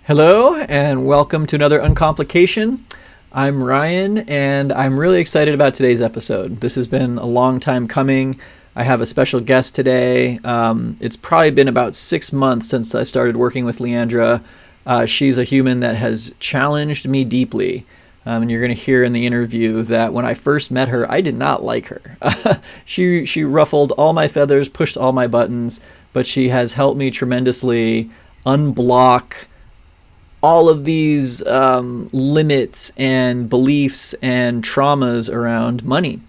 Hello and welcome to another Uncomplication. I'm Ryan and I'm really excited about today's episode. This has been a long time coming. I have a special guest today. It's probably been about 6 months since I started working with LeAndra. She's a human that has challenged me deeply. And you're going to hear in the interview that when I first met her, I did not like her. She ruffled all my feathers, pushed all my buttons, but she has helped me tremendously unblock all of these limits and beliefs and traumas around money.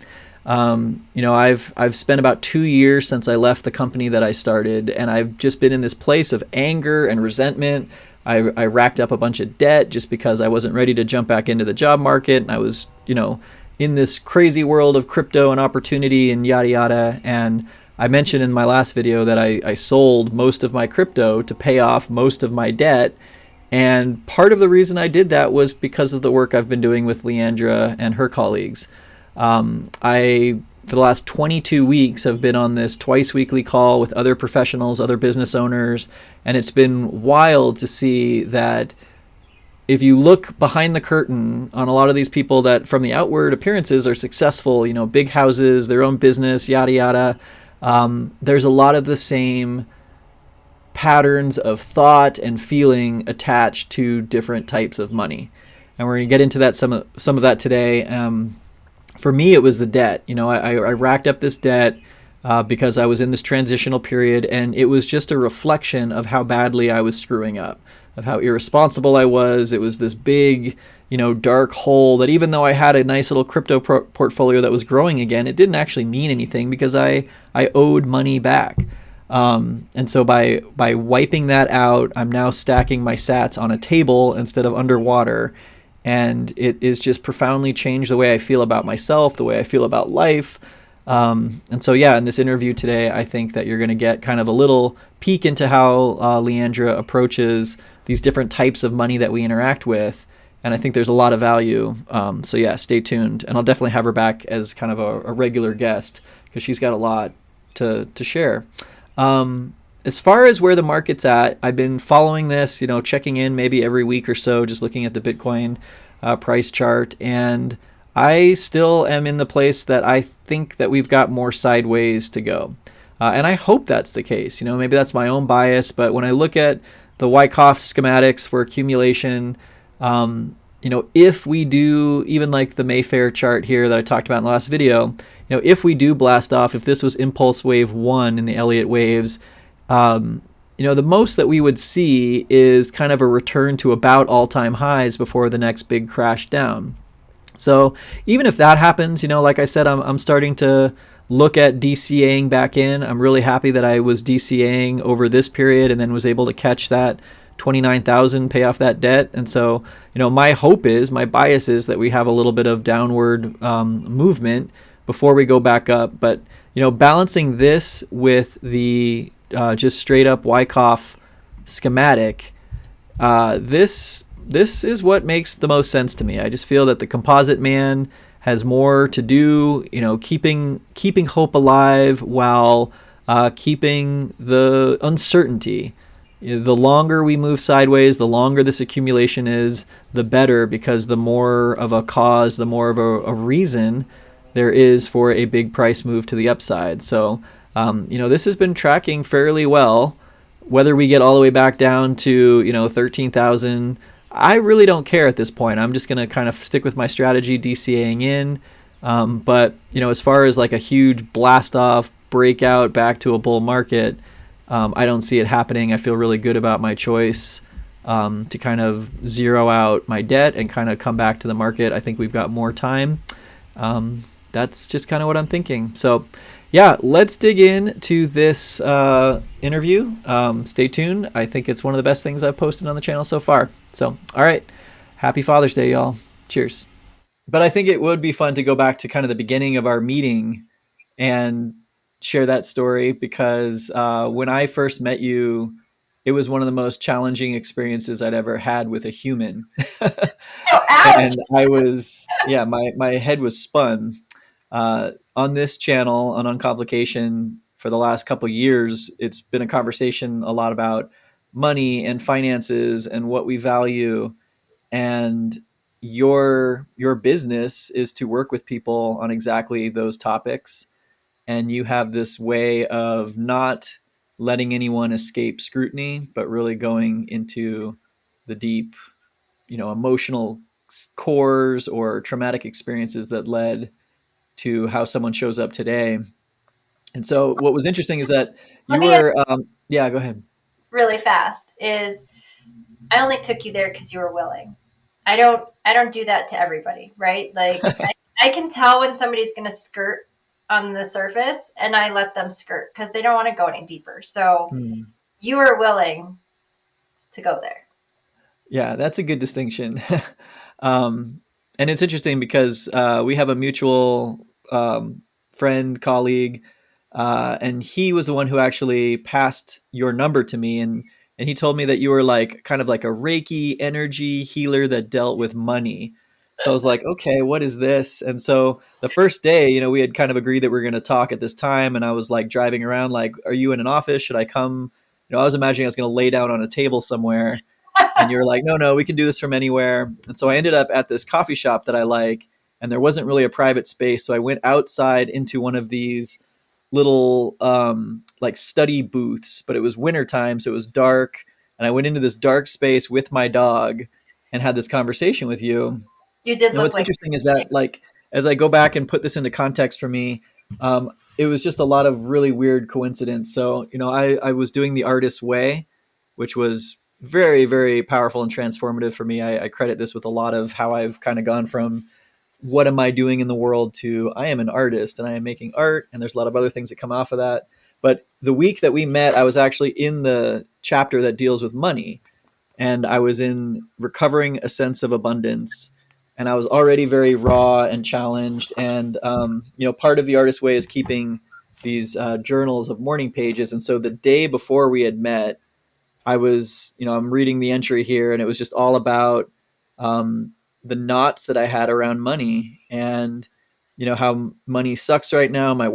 I've spent about 2 years since I left the company that I started, and I've just been in this place of anger and resentment. I racked up a bunch of debt just because I wasn't ready to jump back into the job market, and I was, in this crazy world of crypto and opportunity and yada yada. And I mentioned in my last video that I sold most of my crypto to pay off most of my debt. And part of the reason I did that was because of the work I've been doing with LeAndra and her colleagues. For the last 22 weeks, have been on this twice weekly call with other professionals, other business owners, and it's been wild to see that if you look behind the curtain on a lot of these people that from the outward appearances are successful, big houses, their own business, yada, yada, there's a lot of the same patterns of thought and feeling attached to different types of money. And we're going to get into that some of that today. For me, it was the debt. I racked up this debt because I was in this transitional period, and it was just a reflection of how badly I was screwing up, of how irresponsible I was. It was this big, dark hole that even though I had a nice little crypto portfolio that was growing again, it didn't actually mean anything because I owed money back. And so by wiping that out, I'm now stacking my sats on a table instead of underwater. And it is just profoundly changed the way I feel about myself, the way I feel about life. And so, in this interview today, I think that you're going to get kind of a little peek into how LeAndra approaches these different types of money that we interact with. And I think there's a lot of value. Stay tuned. And I'll definitely have her back as kind of a regular guest because she's got a lot to share. As far as where the market's at, I've been following this, checking in maybe every week or so, just looking at the Bitcoin price chart. And I still am in the place that I think that we've got more sideways to go. And I hope that's the case. Maybe that's my own bias, but when I look at the lYfe schematics for accumulation, if we do, even like the Mayfair chart here that I talked about in the last video, if we do blast off, if this was impulse wave 1 in the Elliott waves, the most that we would see is kind of a return to about all-time highs before the next big crash down. So even if that happens, like I said, I'm starting to look at DCAing back in. I'm really happy that I was DCAing over this period and then was able to catch that 29,000, pay off that debt. And so, my hope is, my bias is that we have a little bit of downward movement before we go back up. But, balancing this with the just straight up lYfe schematic, this is what makes the most sense to me. I just feel that the composite man has more to do, keeping hope alive while keeping the uncertainty. The longer we move sideways, the longer this accumulation is, the better, because the more of a cause, the more of a reason there is for a big price move to the upside. So, this has been tracking fairly well. Whether we get all the way back down to, 13,000, I really don't care at this point. I'm just going to kind of stick with my strategy, DCAing in. But, as far as like a huge blast off breakout back to a bull market, I don't see it happening. I feel really good about my choice to kind of zero out my debt and kind of come back to the market. I think we've got more time. That's just kind of what I'm thinking. So, let's dig into this interview. Stay tuned. I think it's one of the best things I've posted on the channel so far. So, all right. Happy Father's Day, y'all. Cheers. But I think it would be fun to go back to kind of the beginning of our meeting and share that story, because when I first met you, it was one of the most challenging experiences I'd ever had with a human. And I was, my head was spun. On this channel, on Uncomplication, for the last couple of years, it's been a conversation a lot about money and finances and what we value. And your business is to work with people on exactly those topics. And you have this way of not letting anyone escape scrutiny, but really going into the deep, emotional cores or traumatic experiences that led to how someone shows up today. And so what was interesting is that Let you me ask were, yeah, go ahead. really fast is I only took you there because you were willing. I don't do that to everybody, right? Like I can tell when somebody's going to skirt on the surface and I let them skirt because they don't want to go any deeper. So Hmm. you were willing to go there. Yeah, that's a good distinction. um, and it's interesting because we have a mutual friend, colleague, and he was the one who actually passed your number to me, and he told me that you were like kind of like a Reiki energy healer that dealt with money. So I was like, okay, what is this? And so the first day, we had kind of agreed that we are going to talk at this time, and I was like driving around, like, are you in an office? Should I come? I was imagining I was going to lay down on a table somewhere, and you're like, no, we can do this from anywhere. And so I ended up at this coffee shop that I like, and there wasn't really a private space. So I went outside into one of these little like study booths, but it was wintertime, so it was dark. And I went into this dark space with my dog and had this conversation with you. You did And look what's like interesting is that, like, as I go back and put this into context for me, it was just a lot of really weird coincidence. So, I was doing the artist's way, which was very, very powerful and transformative for me. I credit this with a lot of how I've kind of gone from what am I doing in the world to I am an artist and I am making art. And there's a lot of other things that come off of that. But the week that we met, I was actually in the chapter that deals with money, and I was in recovering a sense of abundance. And I was already very raw and challenged. And part of the artist way is keeping these journals of morning pages. And so the day before we had met, I was, I'm reading the entry here, and it was just all about the knots that I had around money, and how money sucks right now. My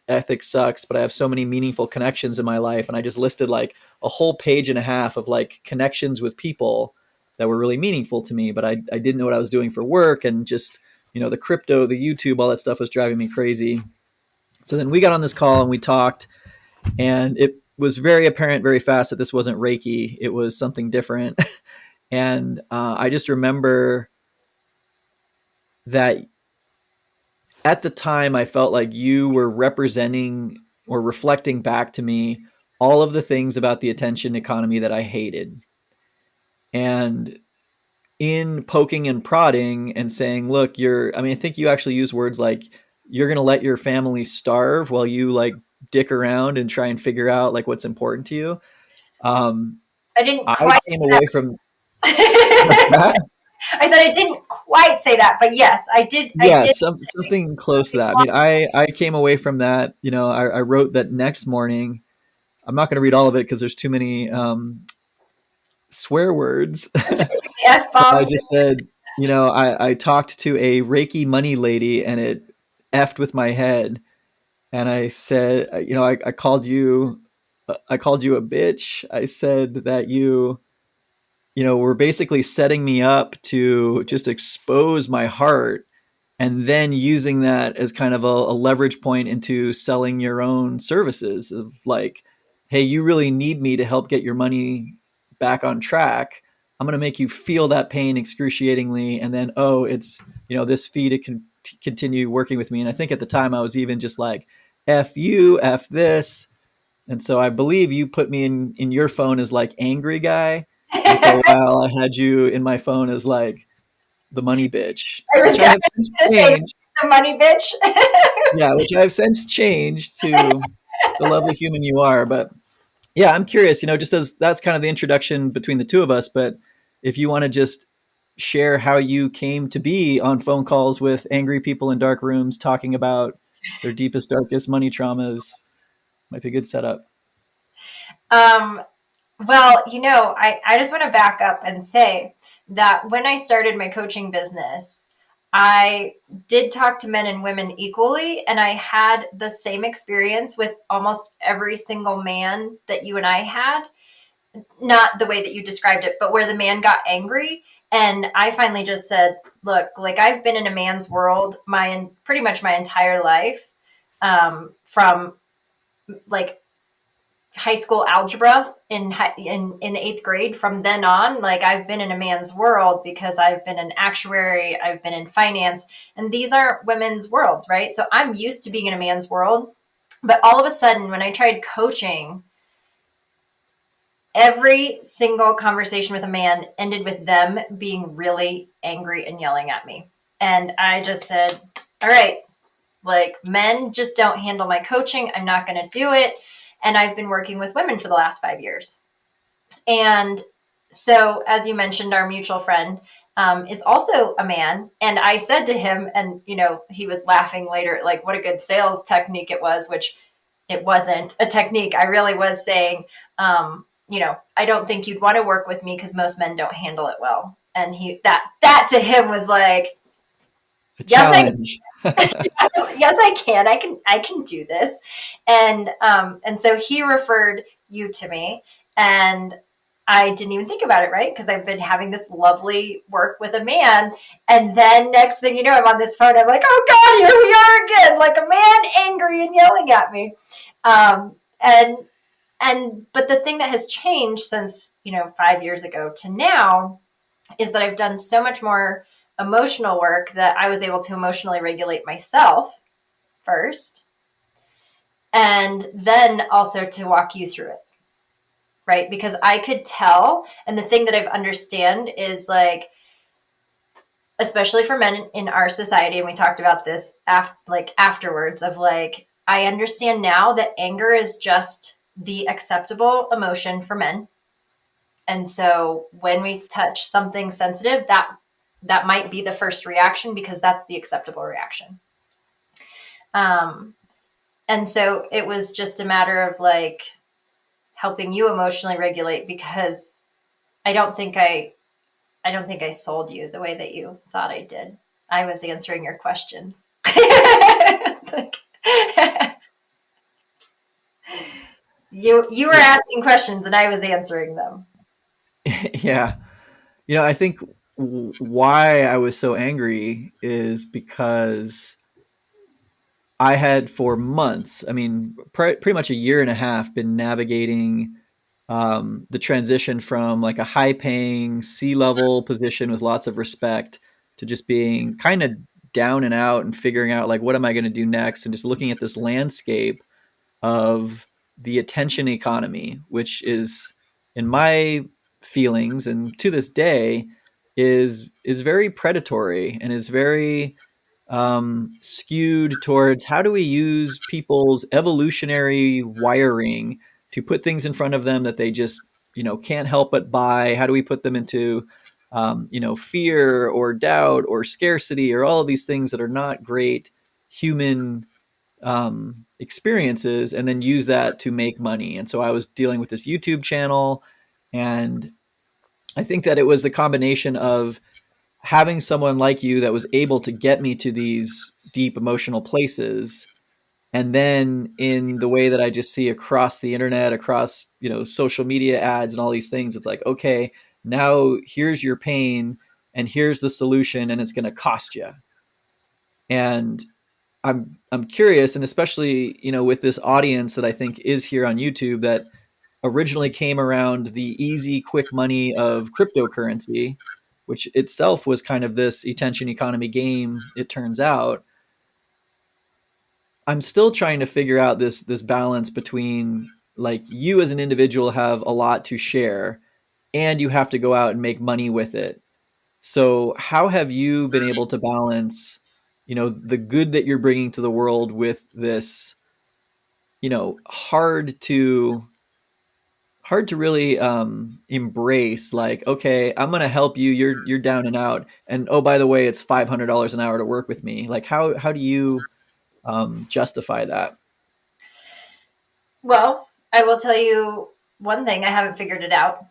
ethic sucks, but I have so many meaningful connections in my life, and I just listed like a whole page and a half of like connections with people that were really meaningful to me. But I didn't know what I was doing for work, and just the crypto, the YouTube, all that stuff was driving me crazy. So then we got on this call and we talked, and it was very apparent very fast that this wasn't Reiki. It was something different. And I just remember that at the time, I felt like you were representing or reflecting back to me all of the things about the attention economy that I hated. And in poking and prodding and saying, look, I think you actually use words like, you're going to let your family starve while you like dick around and try and figure out like what's important to you. Um, I didn't I quite came say that. away from that. I said I didn't quite say that, but yes, I did. I Yeah, did. something close to that. I mean, I came away from that. I wrote that next morning. I'm not going to read all of it because there's too many swear words. F But I bombs. just said, I talked to a Reiki money lady, and it effed with my head. And I said, I called you a bitch. I said that you were basically setting me up to just expose my heart, and then using that as kind of a leverage point into selling your own services of like, hey, you really need me to help get your money back on track. I'm going to make you feel that pain excruciatingly, and then, oh, it's this fee to continue working with me. And I think at the time I was even just like, f you, f this. And so I believe you put me in your phone as like angry guy, and for a I while I had you in my phone as like the money bitch, was which I gonna, have since say changed. the money bitch. Yeah, which I've since changed to the lovely human you are. But yeah, I'm curious, just as that's kind of the introduction between the two of us. But if you want to just share how you came to be on phone calls with angry people in dark rooms talking about their deepest, darkest money traumas, might be a good setup. um, well, I just want to back up and say that when I started my coaching business, I did talk to men and women equally, and I had the same experience with almost every single man that you and I had. not the way that you described it, but where the man got angry. And I finally just said, look, like I've been in a man's world pretty much my entire life, from like high school algebra in eighth grade. From then on, like I've been in a man's world because I've been an actuary, I've been in finance, and these aren't women's worlds, right? So I'm used to being in a man's world. But all of a sudden, when I tried coaching, every single conversation with a man ended with them being really angry and yelling at me. And I just said, all right, like men just don't handle my coaching. I'm not going to do it. And I've been working with women for the last 5 years. And so, as you mentioned, our mutual friend is also a man. And I said to him, and, he was laughing later, like, what a good sales technique it was, which it wasn't a technique. I really was saying, I don't think you'd want to work with me because most men don't handle it well. And that to him was like, A yes, challenge. yes, I can do this. And so he referred you to me, and I didn't even think about it, right? Because I've been having this lovely work with a man. And then next thing you know, I'm on this phone. I'm like, oh God, here we are again, like a man angry and yelling at me. Um, and, but the thing that has changed since, 5 years ago to now is that I've done so much more emotional work that I was able to emotionally regulate myself first, and then also to walk you through it, right? Because I could tell, and the thing that I've understand is like, especially for men in our society, and we talked about this afterwards of like, I understand now that anger is just the acceptable emotion for men. And so when we touch something sensitive, that might be the first reaction because that's the acceptable reaction. And so it was just a matter of like helping you emotionally regulate, because I don't think I sold you the way that you thought I did. I was answering your questions. Like, you were asking questions and I was answering them. Yeah. I think why I was so angry is because I had for months, I mean, pretty much a year and a half, been navigating the transition from like a high paying C-level position with lots of respect to just being kind of down and out and figuring out like, what am I going to do next? And just looking at this landscape of the attention economy, which is, in my feelings, and to this day, is very predatory and is very skewed towards how do we use people's evolutionary wiring to put things in front of them that they just can't help but buy. How do we put them into fear or doubt or scarcity or all of these things that are not great human experiences, and then use that to make money. And so I was dealing with this YouTube channel, and I think that it was the combination of having someone like you that was able to get me to these deep emotional places, and then in the way that I just see across the internet, across social media ads and all these things, it's like, okay, now here's your pain and here's the solution, and it's going to cost you. And I'm curious, and especially with this audience that I think is here on YouTube that originally came around the easy, quick money of cryptocurrency, which itself was kind of this attention economy game. It turns out I'm still trying to figure out this balance between like you as an individual have a lot to share, and you have to go out and make money with it. So how have you been able to balance, the good that you're bringing to the world with this, hard to really embrace, like, okay, I'm going to help you. You're down and out. And oh, by the way, it's $500 an hour to work with me. Like, how do you justify that? Well, I will tell you one thing, I haven't figured it out.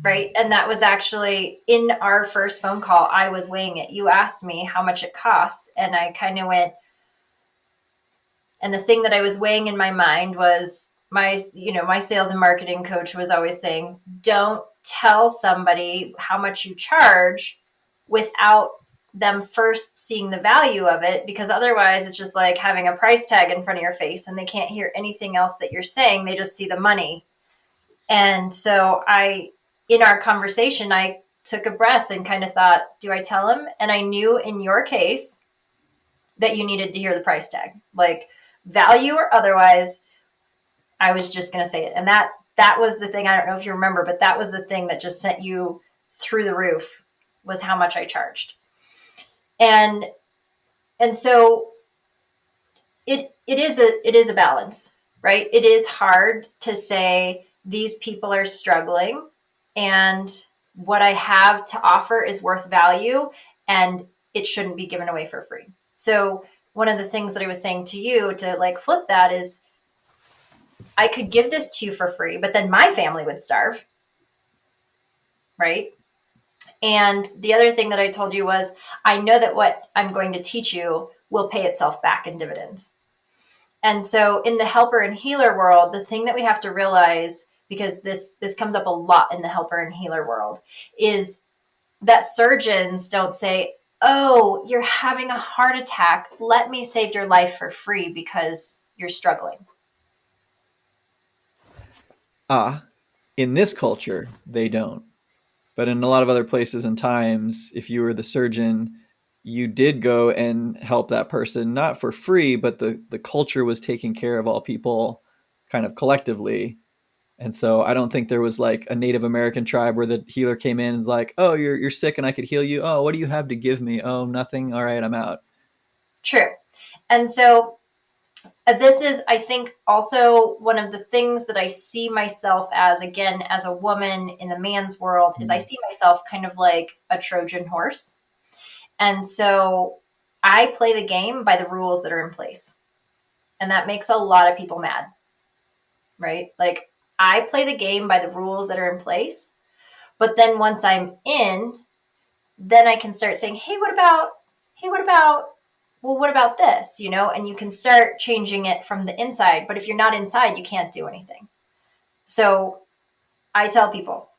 Right. And that was actually in our first phone call. I was weighing it. You asked me how much it costs. And I kind of went, and the thing that I was weighing in my mind was my sales and marketing coach was always saying, don't tell somebody how much you charge without them first seeing the value of it, because otherwise it's just like having a price tag in front of your face and they can't hear anything else that you're saying. They just see the money. And so in our conversation, I took a breath and kind of thought, do I tell him? And I knew in your case that you needed to hear the price tag, like value or otherwise. I was just going to say it. And that was the thing. I don't know if you remember, but that was the thing that just sent you through the roof, was how much I charged. And so it is a balance, right? It is hard to say these people are struggling and what I have to offer is worth value and it shouldn't be given away for free. So one of the things that I was saying to you to like flip that is, I could give this to you for free, but then my family would starve, right? And the other thing that I told you was, I know that what I'm going to teach you will pay itself back in dividends. And so in the helper and healer world, the thing that we have to realize, because this comes up a lot in the helper and healer world, is that surgeons don't say, oh, you're having a heart attack, let me save your life for free because you're struggling. In this culture, they don't. But in a lot of other places and times, if you were the surgeon, you did go and help that person, not for free, but the culture was taking care of all people kind of collectively. And so I don't think there was like a Native American tribe where the healer came in and was like, oh, you're sick and I could heal you. Oh, what do you have to give me? Oh, nothing. All right, I'm out. True. And so this is, I think, also one of the things that I see myself as, again, as a woman in the man's world, is I see myself kind of like a Trojan horse. And so I play the game by the rules that are in place. And that makes a lot of people mad, right? Like, I play the game by the rules that are in place. But then once I'm in, then I can start saying, hey, what about, well, what about this? And you can start changing it from the inside. But if you're not inside, you can't do anything. So I tell people,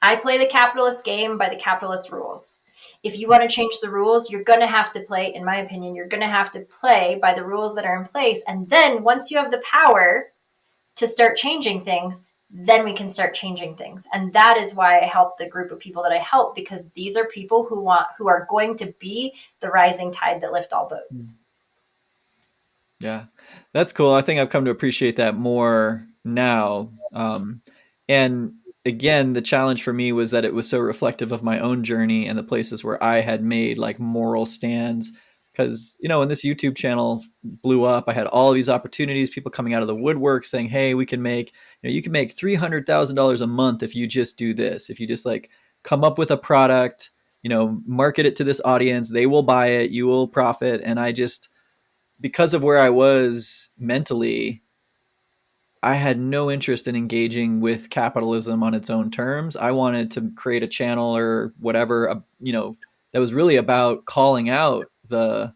I play the capitalist game by the capitalist rules. If you want to change the rules, you're going to have to play, in my opinion, you're going to have to play by the rules that are in place. And then once you have the power to start changing things, then we can start changing things. And that is why I help the group of people that I help, because these are people who are going to be the rising tide that lift all boats. Yeah, that's cool. I think I've come to appreciate that more now. And again, the challenge for me was that it was so reflective of my own journey and the places where I had made like moral stands. Because, when this YouTube channel blew up, I had all of these opportunities, people coming out of the woodwork saying, hey, we can make, you can make $300,000 a month if you just do this. If you just like come up with a product, market it to this audience, they will buy it, you will profit. And I just, because of where I was mentally, I had no interest in engaging with capitalism on its own terms. I wanted to create a channel or whatever, that was really about calling out the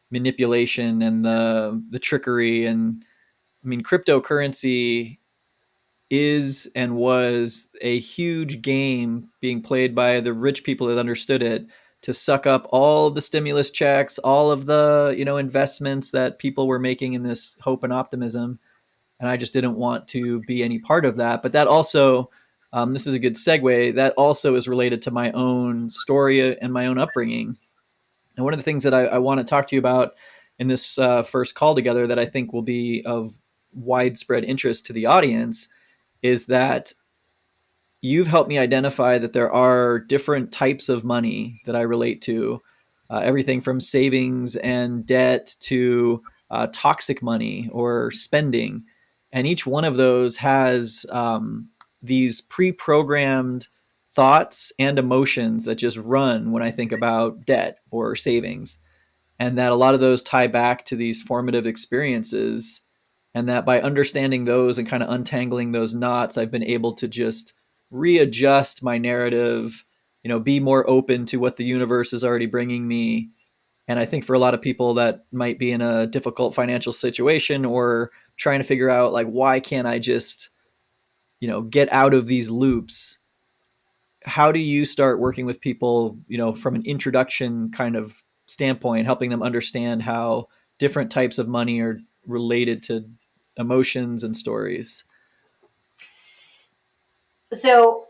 manipulation and the trickery. And I mean, cryptocurrency is and was a huge game being played by the rich people that understood it to suck up all of the stimulus checks, all of the, investments that people were making in this hope and optimism. And I just didn't want to be any part of that. But that also, this is a good segue, that also is related to my own story and my own upbringing. And one of the things that I want to talk to you about in this first call together that I think will be of widespread interest to the audience is that you've helped me identify that there are different types of money that I relate to, everything from savings and debt to toxic money or spending. And each one of those has these pre-programmed thoughts and emotions that just run when I think about debt or savings. And that a lot of those tie back to these formative experiences. And that by understanding those and kind of untangling those knots, I've been able to just readjust my narrative, be more open to what the universe is already bringing me. And I think for a lot of people that might be in a difficult financial situation or trying to figure out like, why can't I just, get out of these loops? How do you start working with people, from an introduction kind of standpoint, helping them understand how different types of money are related to emotions and stories? So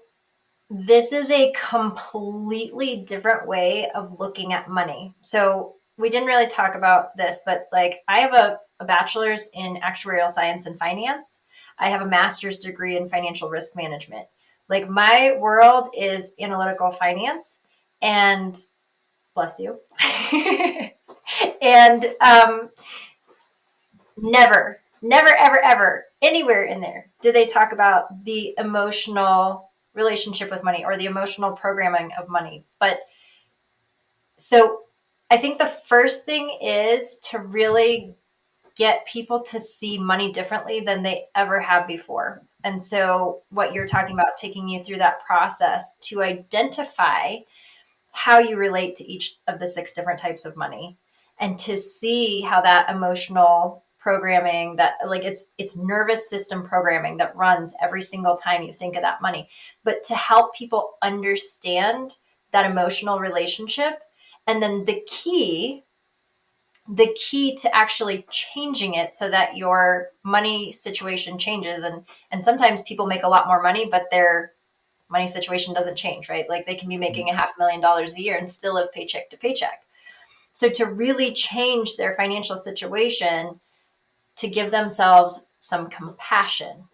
this is a completely different way of looking at money. So we didn't really talk about this, but like I have a bachelor's in actuarial science and finance. I have a master's degree in financial risk management. Like my world is analytical finance and bless you. And never, ever, ever, anywhere in there did they talk about the emotional relationship with money or the emotional programming of money. But so I think the first thing is to really get people to see money differently than they ever have before. And so, what you're talking about, taking you through that process to identify how you relate to each of the six different types of money and to see how that emotional programming that like it's nervous system programming that runs every single time you think of that money, but to help people understand that emotional relationship. And then the key to actually changing it so that your money situation changes. And sometimes people make a lot more money but their money situation doesn't change, right? Like they can be making $500,000 a year and still live paycheck to paycheck. So to really change their financial situation, to give themselves some compassion.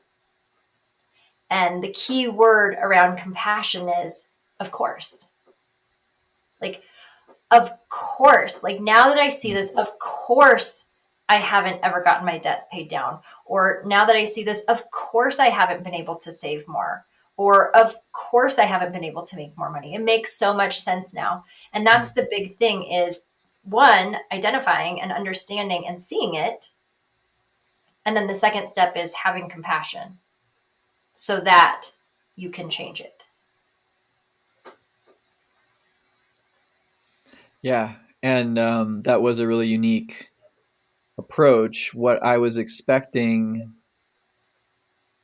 And the key word around compassion is, of course. Like, of course. Like now that I see this, of course I haven't ever gotten my debt paid down. Or now that I see this, of course I haven't been able to save more. Or of course I haven't been able to make more money. It makes so much sense now. And that's the big thing is one, identifying and understanding and seeing it. And then the second step is having compassion so that you can change it. Yeah. And that was a really unique approach. What I was expecting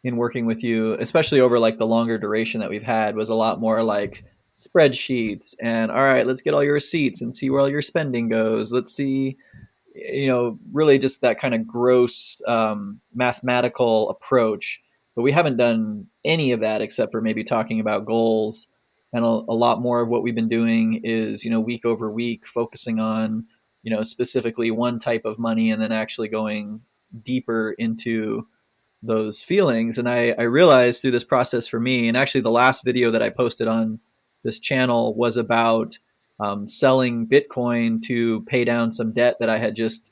in working with you, especially over like the longer duration that we've had, was a lot more like spreadsheets and all right, let's get all your receipts and see where all your spending goes. Let's see, really just that kind of gross mathematical approach. But we haven't done any of that except for maybe talking about goals. And a lot more of what we've been doing is, week over week, focusing on, specifically one type of money and then actually going deeper into those feelings. And I realized through this process for me, and actually the last video that I posted on this channel was about selling Bitcoin to pay down some debt that I had just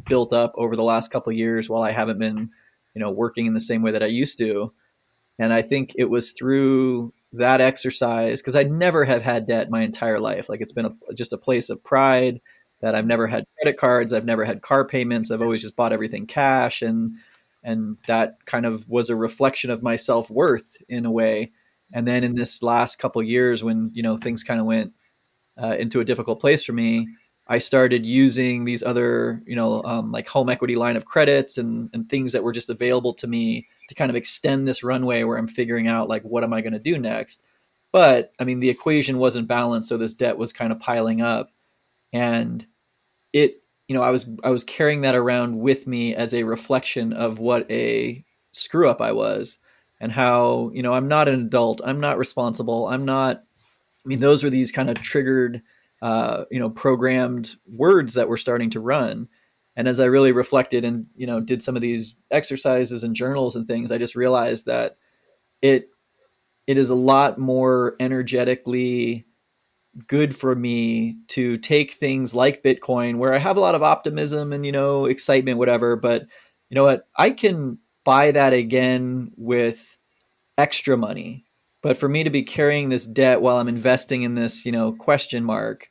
built up over the last couple of years while I haven't been, working in the same way that I used to. And I think it was through that exercise because I never have had debt my entire life. Like it's been just a place of pride that I've never had credit cards. I've never had car payments. I've always just bought everything cash. And that kind of was a reflection of my self-worth in a way. And then in this last couple of years when, things kind of went into a difficult place for me, I started using these other, like home equity line of credits and things that were just available to me to kind of extend this runway where I'm figuring out like, what am I going to do next? But I mean, the equation wasn't balanced. So this debt was kind of piling up and it, I was carrying that around with me as a reflection of what a screw up I was and how, I'm not an adult. I'm not responsible. I'm not, I mean, those were these kind of triggered, programmed words that were starting to run. And as I really reflected and, did some of these exercises and journals and things, I just realized that it, it is a lot more energetically good for me to take things like Bitcoin, where I have a lot of optimism and, excitement, whatever. But you know what? I can buy that again with extra money. But for me to be carrying this debt while I'm investing in this, question mark,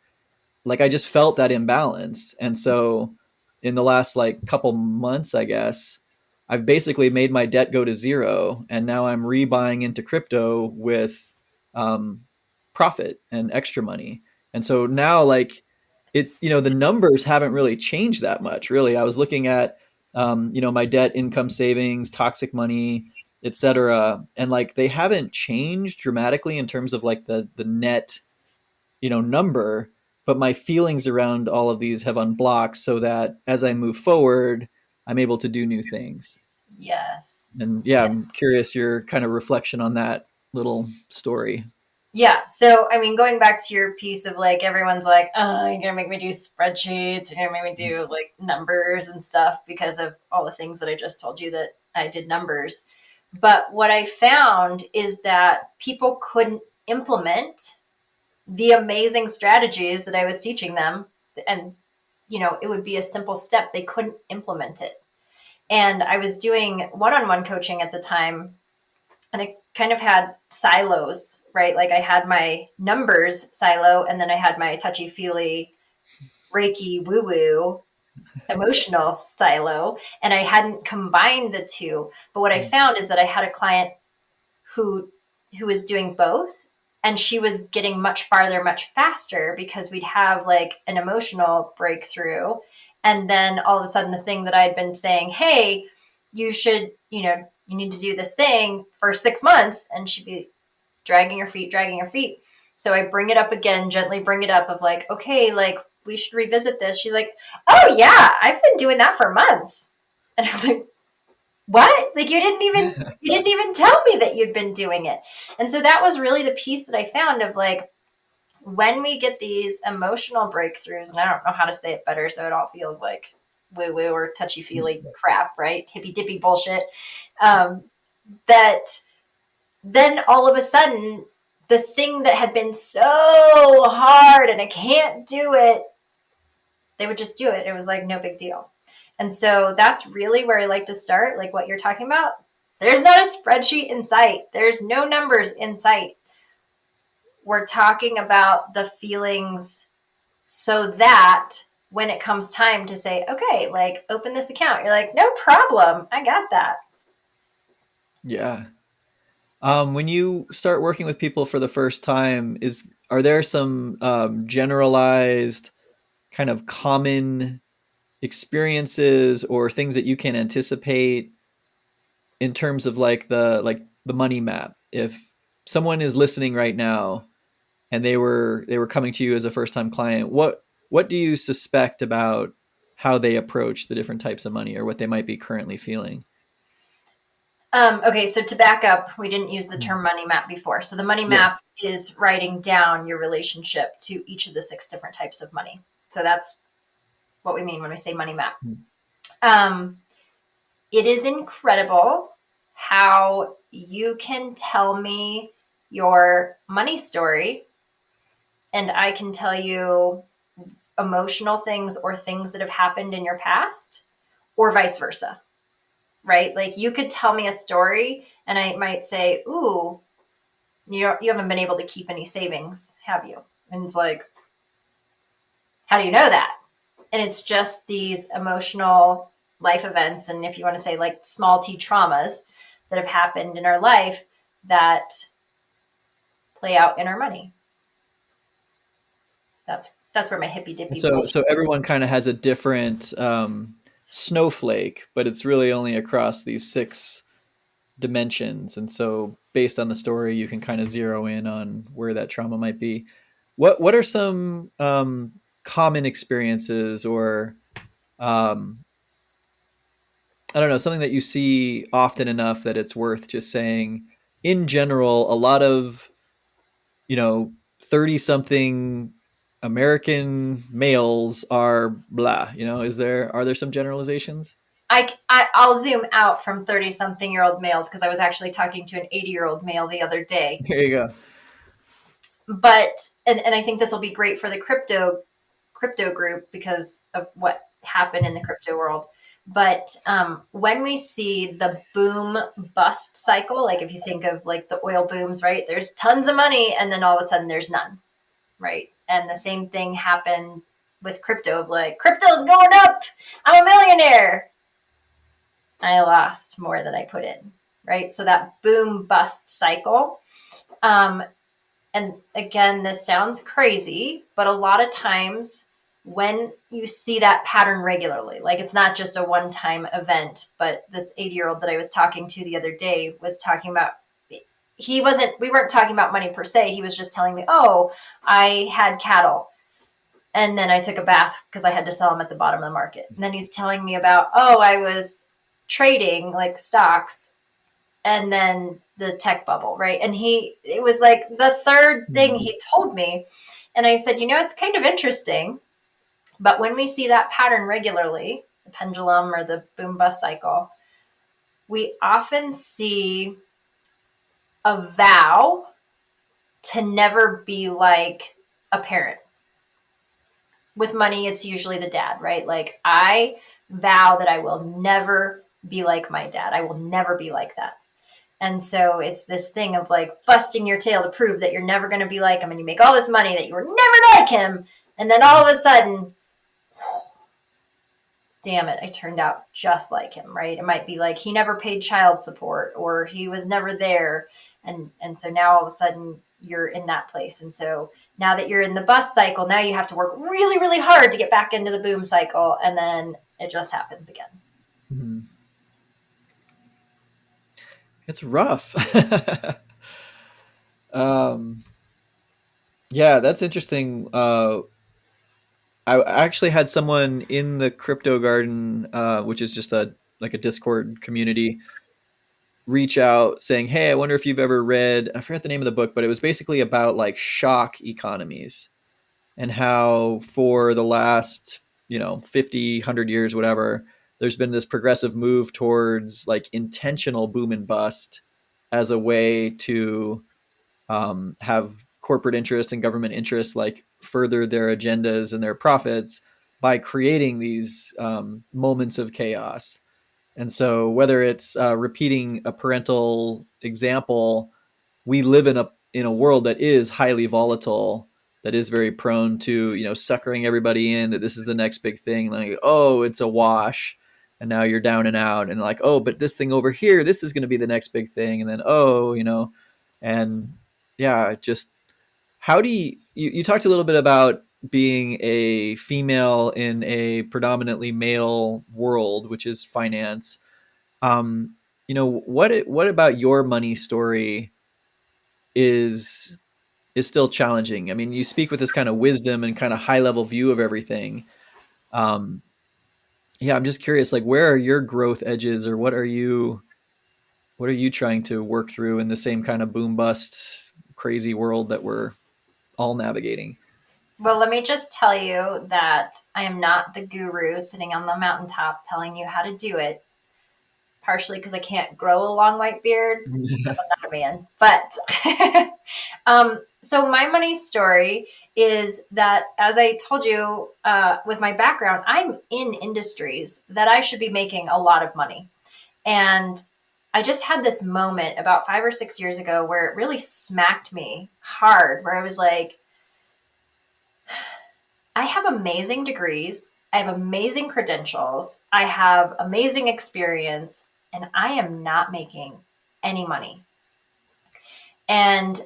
like I just felt that imbalance. And so in the last like couple months, I guess, I've basically made my debt go to zero. And now I'm rebuying into crypto with um, profit and extra money. And so now, like, the numbers haven't really changed that much, really. I was looking at, my debt, income, savings, toxic money, etc., and like they haven't changed dramatically in terms of like the net, number, but my feelings around all of these have unblocked so that as I move forward, I'm able to do new things. Yes. And yeah, I'm curious your kind of reflection on that little story. Yeah. So, I mean, going back to your piece of like, everyone's like, oh, you're going to make me do spreadsheets. You're going to make me do like numbers and stuff because of all the things that I just told you that I did numbers. But what I found is that people couldn't implement the amazing strategies that I was teaching them. And, it would be a simple step. They couldn't implement it. And I was doing one-on-one coaching at the time, and I kind of had silos, right? Like I had my numbers silo, and then I had my touchy feely Reiki woo woo emotional silo, and I hadn't combined the two. But what I found is that I had a client who was doing both, and she was getting much farther much faster because we'd have like an emotional breakthrough, and then all of a sudden the thing that I'd been saying, hey, you should, you need to do this thing for 6 months, and she'd be dragging her feet. So I bring it up again, gently bring it up of like, okay, like we should revisit this. She's like, oh yeah, I've been doing that for months. And I was like, what? Like you didn't even tell me that you'd been doing it. And so that was really the piece that I found of like, when we get these emotional breakthroughs, and I don't know how to say it better so it all feels like woo woo or touchy feely crap, right? Hippy dippy bullshit. That then all of a sudden, the thing that had been so hard and I can't do it, they would just do it. It was like no big deal. And so that's really where I like to start, like what you're talking about. There's not a spreadsheet in sight. There's no numbers in sight. We're talking about the feelings so that when it comes time to say, okay, like open this account, you're like, no problem. I got that. Yeah. When you start working with people for the first time, are there some generalized kind of common experiences or things that you can anticipate in terms of like the money map? If someone is listening right now and they were coming to you as a first time client, what do you suspect about how they approach the different types of money or what they might be currently feeling? Okay, so to back up, we didn't use the term money map before. So the money map Yes. is writing down your relationship to each of the 6 different types of money. So that's what we mean when we say money map. Um, it is incredible how you can tell me your money story, and I can tell you emotional things or things that have happened in your past, or vice versa, right? Like you could tell me a story, and I might say, "Ooh, you haven't been able to keep any savings, have you?" And it's like, how do you know that? And it's just these emotional life events, and if you want to say like small t traumas that have happened in our life that play out in our money. That's where my hippy And dippy so bullshit. everyone kind of has a different snowflake, but it's really only across these six dimensions. And so based on the story, you can kind of zero in on where that trauma might be. What are some common experiences or um, I don't know, something that you see often enough that it's worth just saying in general, a lot of, 30 something American males are blah, are there some generalizations? I'll zoom out from 30 something year old males because I was actually talking to an 80-year-old male the other day. There you go. But and I think this will be great for the crypto group because of what happened in the crypto world. But when we see the boom bust cycle, like if you think of like the oil booms, right? There's tons of money, and then all of a sudden there's none, right? And the same thing happened with crypto. Of like crypto's going up, I'm a millionaire. I lost more than I put in, right? So that boom bust cycle. Um, and again, this sounds crazy, but a lot of times when you see that pattern regularly, like it's not just a one-time event, but this 80-year-old that I was talking to the other day was talking about, we weren't talking about money per se. He was just telling me, oh, I had cattle and then I took a bath because I had to sell them at the bottom of the market. And then he's telling me about, oh, I was trading like stocks and then the tech bubble, right? And it was like the third thing he told me. And I said, it's kind of interesting. But when we see that pattern regularly, the pendulum or the boom bust cycle, we often see a vow to never be like a parent. With money, it's usually the dad, right? Like, I vow that I will never be like my dad. I will never be like that. And so it's this thing of like busting your tail to prove that you're never going to be like him, and you make all this money that you were never like him. And then all of a sudden, damn it, I turned out just like him, right? It might be like he never paid child support or he was never there. And so now all of a sudden you're in that place. And so now that you're in the bust cycle, now you have to work really, really hard to get back into the boom cycle. And then it just happens again. Mm-hmm. It's rough. Yeah, that's interesting. I actually had someone in the Crypto Garden, which is just like a Discord community, reach out saying, "Hey, I wonder if you've ever read." I forgot the name of the book, but it was basically about like shock economies and how for the last 50, 100 years, whatever, there's been this progressive move towards like intentional boom and bust as a way to have corporate interests and government interests like further their agendas and their profits by creating these moments of chaos. And so whether it's repeating a parental example, we live in a world that is highly volatile, that is very prone to suckering everybody in, that this is the next big thing, like, oh, it's a wash, and now you're down and out, and like, oh, but this thing over here, this is going to be the next big thing, and then and yeah, just how do you talked a little bit about being a female in a predominantly male world, which is finance. What about your money story is still challenging? I mean, you speak with this kind of wisdom and kind of high level view of everything. Um, yeah, I'm just curious, like, where are your growth edges, or what are you trying to work through in the same kind of boom bust crazy world that we're all navigating? Well, let me just tell you that I am not the guru sitting on the mountaintop telling you how to do it, partially because I can't grow a long white beard because I'm not a man. But so my money story is that, as I told you, with my background, I'm in industries that I should be making a lot of money. And I just had this moment about 5 or 6 years ago where it really smacked me hard, where I was like, I have amazing degrees. I have amazing credentials. I have amazing experience, and I am not making any money. And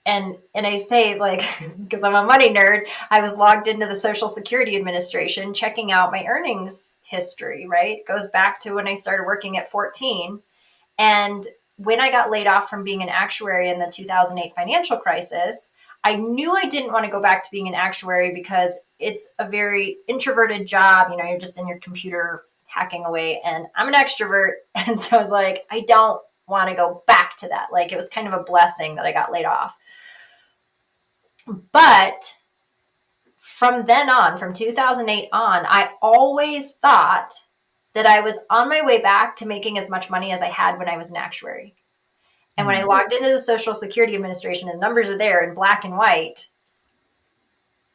and I say, like, because I'm a money nerd, I was logged into the Social Security Administration checking out my earnings history, right? It goes back to when I started working at 14. And when I got laid off from being an actuary in the 2008 financial crisis, I knew I didn't want to go back to being an actuary because it's a very introverted job. You're just in your computer hacking away, and I'm an extrovert. And so I was like, I don't want to go back to that. Like, it was kind of a blessing that I got laid off. But from then on, from 2008 on, I always thought that I was on my way back to making as much money as I had when I was an actuary. And when I logged into the Social Security Administration and the numbers are there in black and white,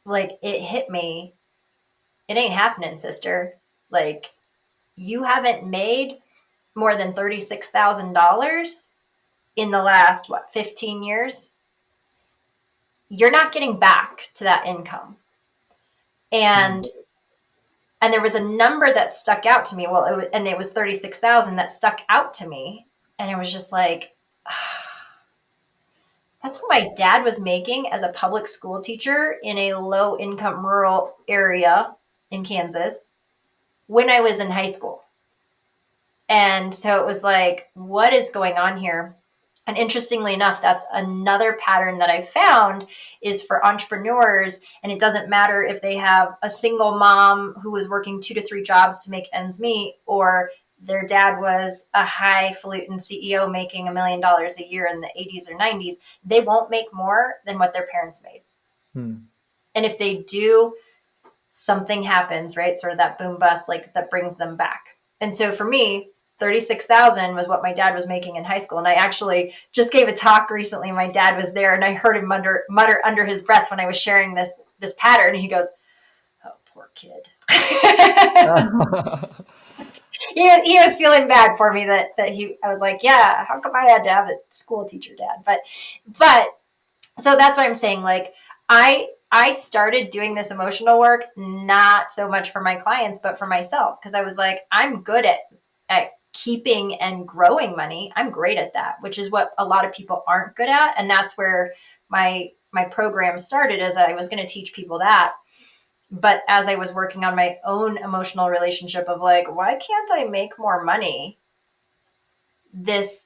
like, it hit me. It ain't happening, sister. Like, you haven't made more than $36,000 in the last, 15 years? You're not getting back to that income. And there was a number that stuck out to me. Well, it was 36,000 that stuck out to me. And it was just like, That's what my dad was making as a public school teacher in a low income rural area in Kansas when I was in high school. And so it was like, what is going on here? And interestingly enough, that's another pattern that I found is for entrepreneurs. And it doesn't matter if they have a single mom who was working 2 to 3 jobs to make ends meet, or their dad was a highfalutin CEO making $1 million a year in the 80s or 90s. They won't make more than what their parents made. And if they do, something happens, right? Sort of that boom bust, like that brings them back. And so for me, 36,000 was what my dad was making in high school. And I actually just gave a talk recently. My dad was there and I heard him mutter under his breath when I was sharing this pattern. And he goes, "Oh, poor kid." He was feeling bad for me that I was like, yeah, how come I had to have a school teacher dad? But so that's what I'm saying. Like I started doing this emotional work, not so much for my clients, but for myself. Cause I was like, I'm good at keeping and growing money. I'm great at that, which is what a lot of people aren't good at. And that's where my program started, as I was going to teach people that. But as I was working on my own emotional relationship of like, why can't I make more money? This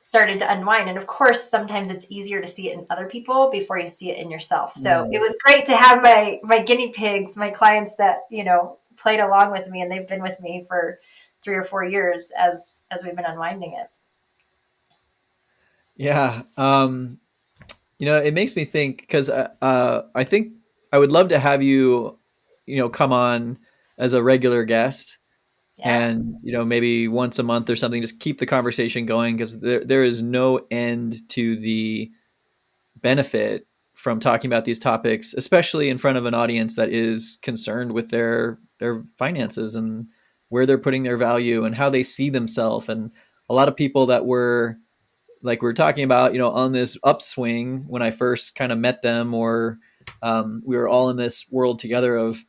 started to unwind. And of course, sometimes it's easier to see it in other people before you see it in yourself. So it was great to have my guinea pigs, my clients that, played along with me, and they've been with me for 3 or 4 years as we've been unwinding it. Yeah. It makes me think because I think I would love to have you, come on as a regular guest Yeah. and, maybe once a month or something, just keep the conversation going because there is no end to the benefit from talking about these topics, especially in front of an audience that is concerned with their finances and where they're putting their value and how they see themselves. And a lot of people that were like we were talking about, on this upswing when I first kind of met them, or we were all in this world together of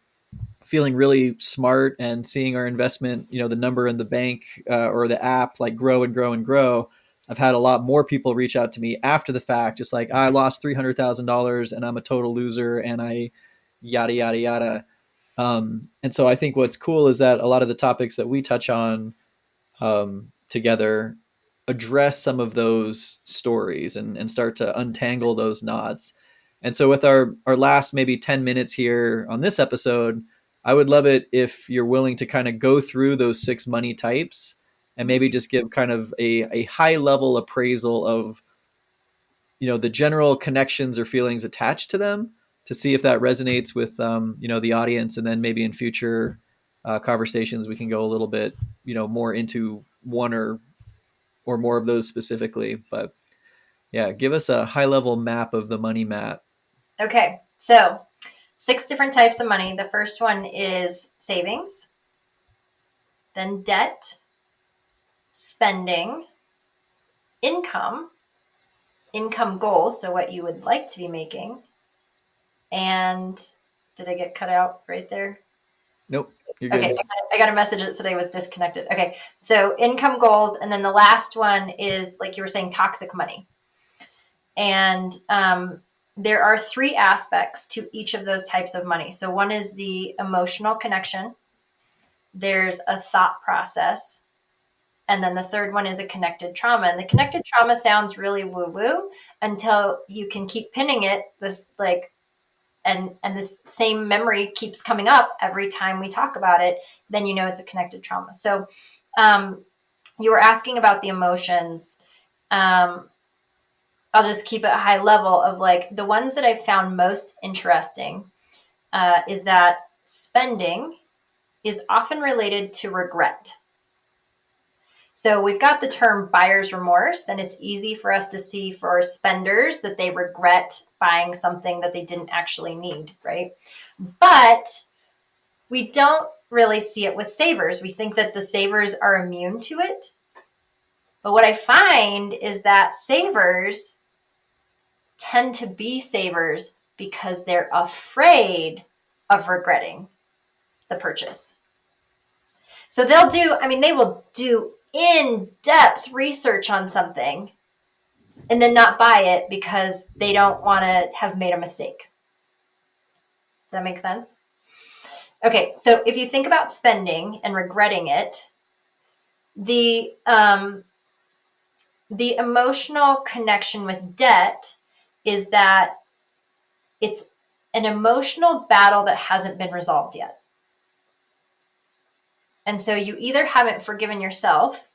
feeling really smart and seeing our investment, the number in the bank or the app like grow and grow and grow. I've had a lot more people reach out to me after the fact, just like I lost $300,000 and I'm a total loser and I yada yada yada. And so I think what's cool is that a lot of the topics that we touch on together address some of those stories and start to untangle those knots. And so with our last maybe 10 minutes here on this episode, I would love it if you're willing to kind of go through those 6 money types and maybe just give kind of a high level appraisal of, the general connections or feelings attached to them to see if that resonates with, the audience. And then maybe in future conversations, we can go a little bit, more into one or more of those specifically. But yeah, give us a high level map of the money map. Okay. So 6 different types of money. The first one is savings, then debt, spending, income, income goals, so what you would like to be making, and did I get cut out right there? Nope, you're Okay, good. I got a message that today was disconnected. Okay, so income goals, and then the last one is, like you were saying, toxic money. And there are 3 aspects to each of those types of money. So one is the emotional connection, there's a thought process, and then the third one is a connected trauma. And the connected trauma sounds really woo-woo until you can keep pinning it, this like, and this same memory keeps coming up every time we talk about it, then you know it's a connected trauma. So you were asking about the emotions. I'll just keep it high level of like the ones that I found most interesting is that spending is often related to regret. So we've got the term buyer's remorse, and it's easy for us to see for spenders that they regret buying something that they didn't actually need, right? But we don't really see it with savers. We think that the savers are immune to it. But what I find is that savers tend to be savers because they're afraid of regretting the purchase. So they will do in-depth research on something and then not buy it because they don't want to have made a mistake. Does that make sense? Okay, so if you think about spending and regretting it, the the emotional connection with debt is that it's an emotional battle that hasn't been resolved yet. And so you either haven't forgiven yourself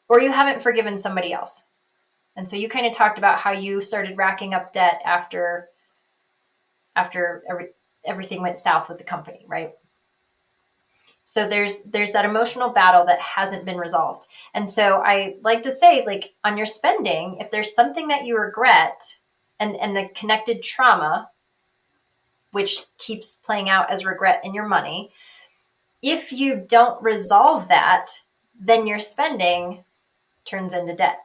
or you haven't forgiven somebody else. And so you kind of talked about how you started racking up debt after everything went south with the company, right? So there's that emotional battle that hasn't been resolved. And so I like to say, like, on your spending, if there's something that you regret and the connected trauma, which keeps playing out as regret in your money, if you don't resolve that, then your spending turns into debt.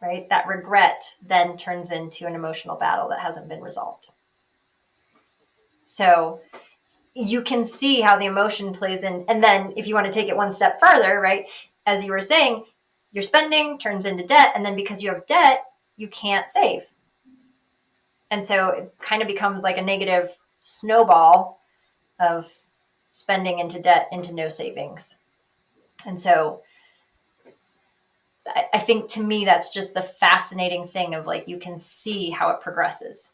Right? That regret then turns into an emotional battle that hasn't been resolved. So you can see how the emotion plays in. And then if you want to take it one step further, right, as you were saying, your spending turns into debt. And then because you have debt, you can't save. And so it kind of becomes like a negative snowball of spending into debt into no savings. And so I think, to me, that's just the fascinating thing of, like, you can see how it progresses.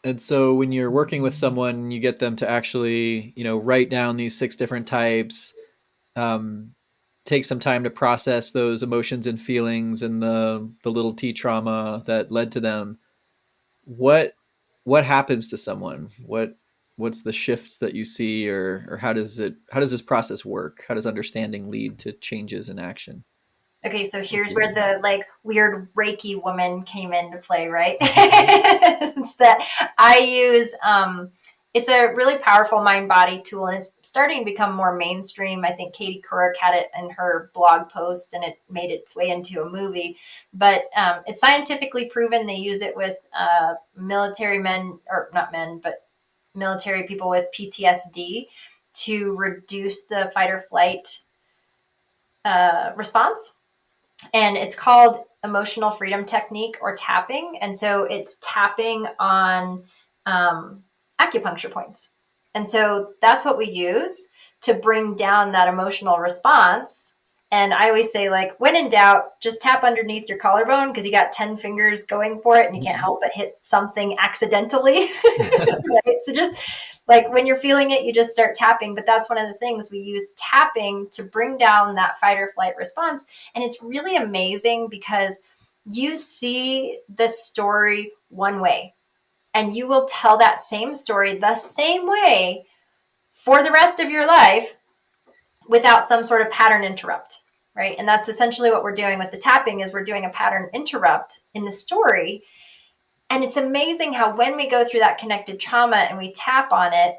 And so when you're working with someone, you get them to actually, write down these 6 different types, um, take some time to process those emotions and feelings and the little T trauma that led to them. What happens to someone? What's the shifts that you see, or how does this process work? How does understanding lead to changes in action? Okay, so here's where the, like, weird Reiki woman came into play, right? It's that I use, it's a really powerful mind body tool, and it's starting to become more mainstream. I think Katie Couric had it in her blog post, and it made its way into a movie. But it's scientifically proven. They use it with military men, or not men, but military people with PTSD, to reduce the fight or flight response. And it's called emotional freedom technique, or tapping. And so it's tapping on acupuncture points. And so that's what we use to bring down that emotional response. And I always say, like, when in doubt, just tap underneath your collarbone, because you got 10 fingers going for it and you can't help but hit something accidentally. Right? So just, like, when you're feeling it, you just start tapping. But that's one of the things we use, tapping, to bring down that fight or flight response. And it's really amazing because you see the story one way, and you will tell that same story the same way for the rest of your life without some sort of pattern interrupt, right? And that's essentially what we're doing with the tapping, is we're doing a pattern interrupt in the story. And it's amazing how, when we go through that connected trauma and we tap on it,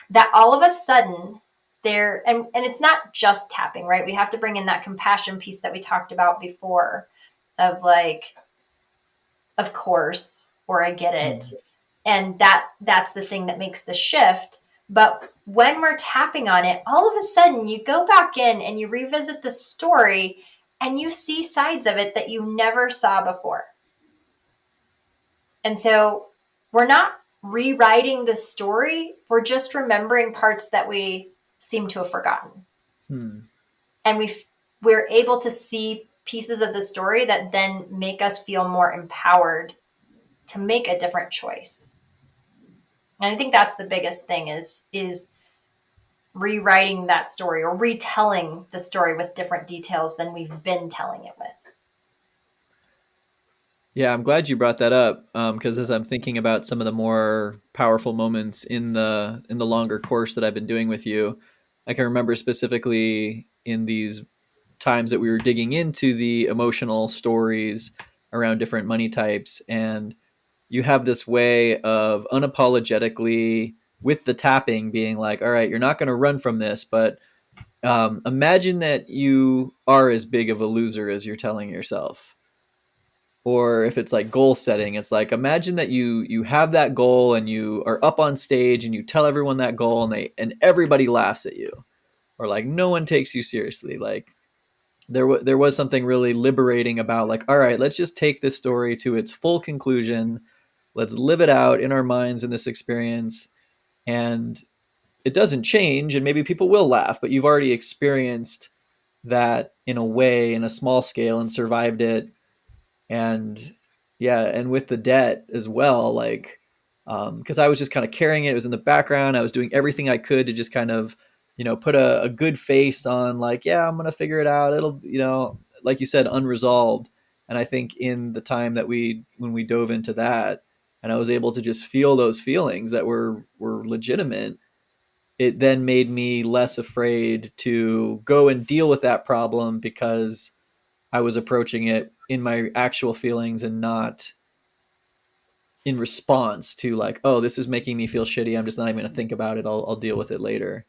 that all of a sudden there, and it's not just tapping, right? We have to bring in that compassion piece that we talked about before, of, like, of course, or I get it. Mm-hmm. And that's the thing that makes the shift. But when we're tapping on it, all of a sudden you go back in and you revisit the story, and you see sides of it that you never saw before. And so we're not rewriting the story. We're just remembering parts that we seem to have forgotten. And we're able to see pieces of the story that then make us feel more empowered to make a different choice. And I think that's the biggest thing, is rewriting that story, or retelling the story with different details than we've been telling it with. Yeah, I'm glad you brought that up, because as I'm thinking about some of the more powerful moments in the longer course that I've been doing with you, I can remember specifically in these times that we were digging into the emotional stories around different money types, and you have this way of unapologetically, with the tapping, being like, all right, you're not going to run from this, but imagine that you are as big of a loser as you're telling yourself. Or if it's like goal setting, it's like, imagine that you have that goal and you are up on stage and you tell everyone that goal, and everybody laughs at you, or like no one takes you seriously. Like, there was something really liberating about like, all right, let's just take this story to its full conclusion. Let's live it out in our minds in this experience. And it doesn't change, and maybe people will laugh, but you've already experienced that in a way, in a small scale, and survived it. And yeah, and with the debt as well, like, because I was just kind of carrying it. It was in the background. I was doing everything I could to just kind of, put a good face on, like, yeah, I'm gonna figure it out. It'll, like you said, unresolved. And I think in the time that when we dove into that, and I was able to just feel those feelings that were legitimate, it then made me less afraid to go and deal with that problem because I was approaching it in my actual feelings and not in response to like, oh, this is making me feel shitty. I'm just not even going to think about it. I'll deal with it later.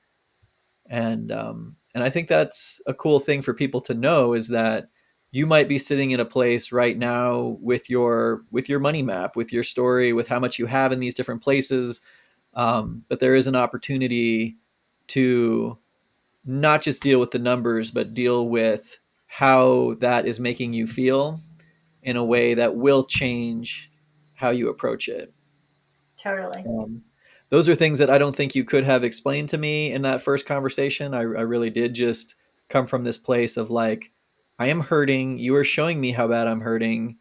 And I think that's a cool thing for people to know is that you might be sitting in a place right now with your money map, with your story, with how much you have in these different places. But there is an opportunity to not just deal with the numbers, but deal with how that is making you feel in a way that will change how you approach it. Totally. Um, those are things that I don't think you could have explained to me in that first conversation. I really did just come from this place of like, I am hurting. You are showing me how bad I'm hurting,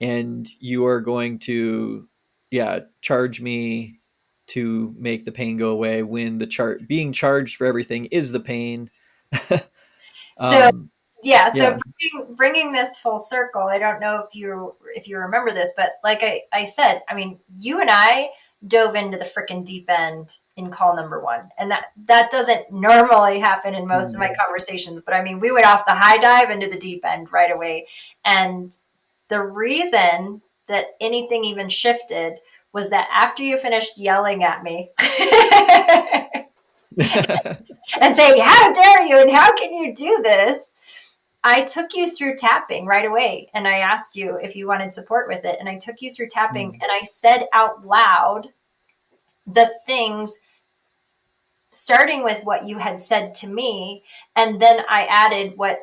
and you are going to, yeah, charge me to make the pain go away when being charged for everything is the pain. So um, yeah, yeah. so bringing this full circle, I don't know if you remember this, but like I said, I mean, you and I dove into the freaking deep end in call number one, and that doesn't normally happen in most of my conversations. But I mean, we went off the high dive into the deep end right away, and the reason that anything even shifted was that after you finished yelling at me and saying, "How dare you?" and "How can you do this?" I took you through tapping right away, and I asked you if you wanted support with it. And I took you through tapping, and I said out loud the things, starting with what you had said to me. And then I added what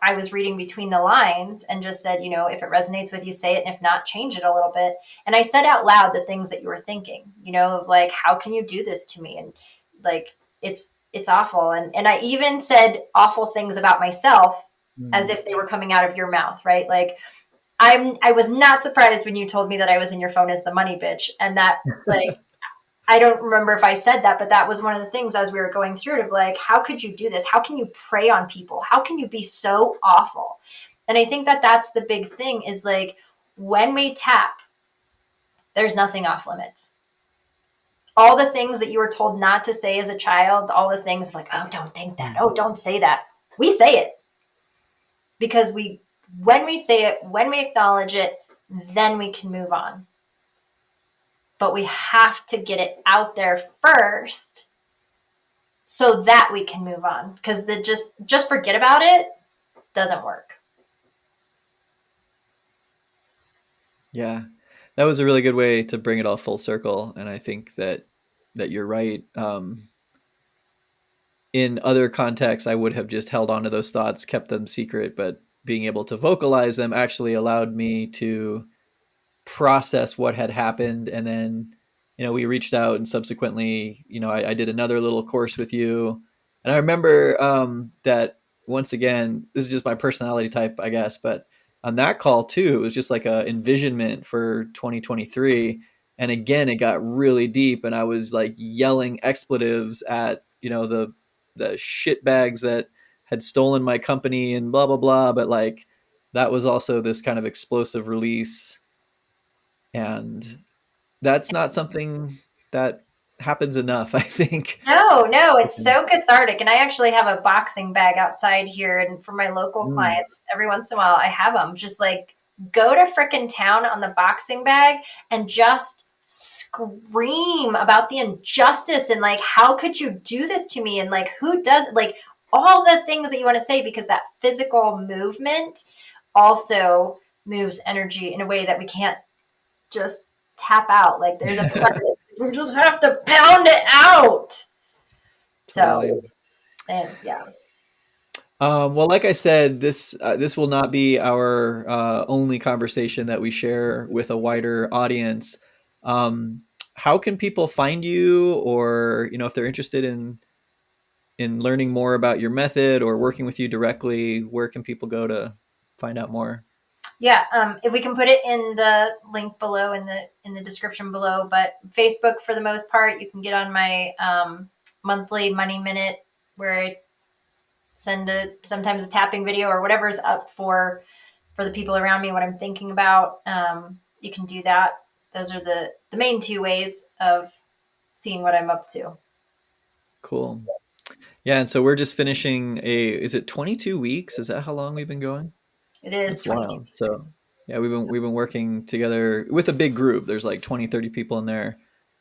I was reading between the lines and just said, if it resonates with you, say it. And if not, change it a little bit. And I said out loud the things that you were thinking, of like, how can you do this to me? And like, it's awful. And I even said awful things about myself as if they were coming out of your mouth, right? Like, I was not surprised when you told me that I was in your phone as the money bitch. And that, like, I don't remember if I said that, but that was one of the things as we were going through it of like, how could you do this? How can you prey on people? How can you be so awful? And I think that that's the big thing is like, when we tap, there's nothing off limits. All the things that you were told not to say as a child, all the things like, oh, don't think that. Oh, don't say that. We say it because when we say it, when we acknowledge it, then we can move on. But we have to get it out there first so that we can move on, because the just forget about it doesn't work. Yeah, that was a really good way to bring it all full circle, and I think that you're right. In other contexts, I would have just held on to those thoughts, kept them secret, but being able to vocalize them actually allowed me to process what had happened. And then, we reached out, and subsequently, I did another little course with you. And I remember that once again, this is just my personality type, I guess, but on that call too, it was just like a envisionment for 2023. And again, it got really deep, and I was like yelling expletives at, the shit bags that had stolen my company and blah, blah, blah. But like, that was also this kind of explosive release, and that's not something that happens enough, I think. No, it's so cathartic. And I actually have a boxing bag outside here, and for my local Mm. clients, every once in a while I have them. Just like, go to frickin' town on the boxing bag and just scream about the injustice and like, how could you do this to me? And like, who does, like, all the things that you want to say, because that physical movement also moves energy in a way that we can't just tap out. Like, there's a part of it, we just have to pound it out. So, Totally. and yeah. Well, like I said, this will not be our only conversation that we share with a wider audience. Um, how can people find you, or if they're interested in learning more about your method or working with you directly? Where can people go to find out more? Yeah, if we can put it in the link below in the description below, but Facebook for the most part, you can get on my monthly money minute where I send sometimes a tapping video or whatever's up for the people around me, what I'm thinking about. You can do that. Those are the main two ways of seeing what I'm up to. Cool. Yeah, and so we're just finishing is it 22 weeks? Is that how long we've been going? It is That's 22 wild. weeks. So, yeah, we've been working together with a big group. There's like 20, 30 people in there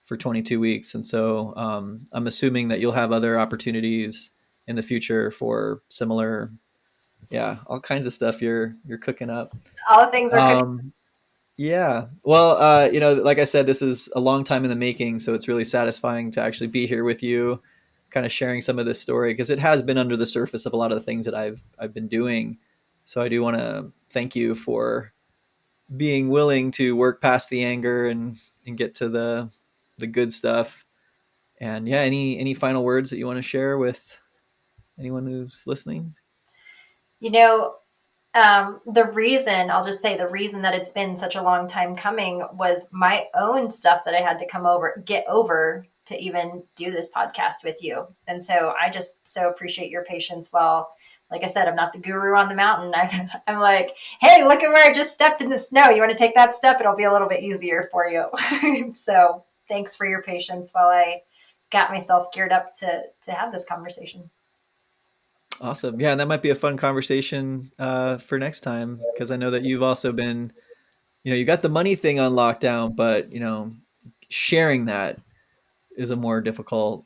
for 22 weeks. And so, I'm assuming that you'll have other opportunities in the future for similar, yeah, all kinds of stuff you're cooking up. All things are cooking. Um, yeah. Well, like I said, this is a long time in the making, so it's really satisfying to actually be here with you, kind of sharing some of this story because it has been under the surface of a lot of the things that I've been doing. So I do want to thank you for being willing to work past the anger and get to the good stuff. And yeah, any final words that you want to share with anyone who's listening? You know, the reason, I'll just say the reason that it's been such a long time coming was my own stuff that I had to get over to even do this podcast with you. And so I just so appreciate your patience. While, like I said, I'm not the guru on the mountain. I'm like, hey, look at where I just stepped in the snow. You want to take that step? It'll be a little bit easier for you. So thanks for your patience while I got myself geared up to have this conversation. Awesome. Yeah, and that might be a fun conversation for next time because I know that you've also been, you got the money thing on lockdown, but sharing that is a more difficult.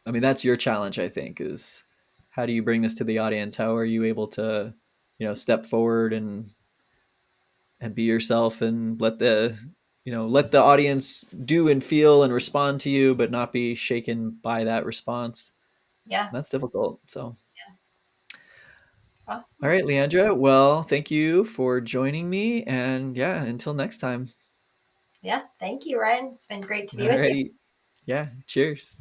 I mean, that's your challenge, I think, is how do you bring this to the audience? How are you able to, step forward and be yourself and let the audience do and feel and respond to you, but not be shaken by that response. Yeah. That's difficult. So, all Awesome. right, Leandra. Well, thank you for joining me. And yeah, until next time. Yeah. Thank you, Ryan. It's been great to be All with you. righty. Yeah. Cheers.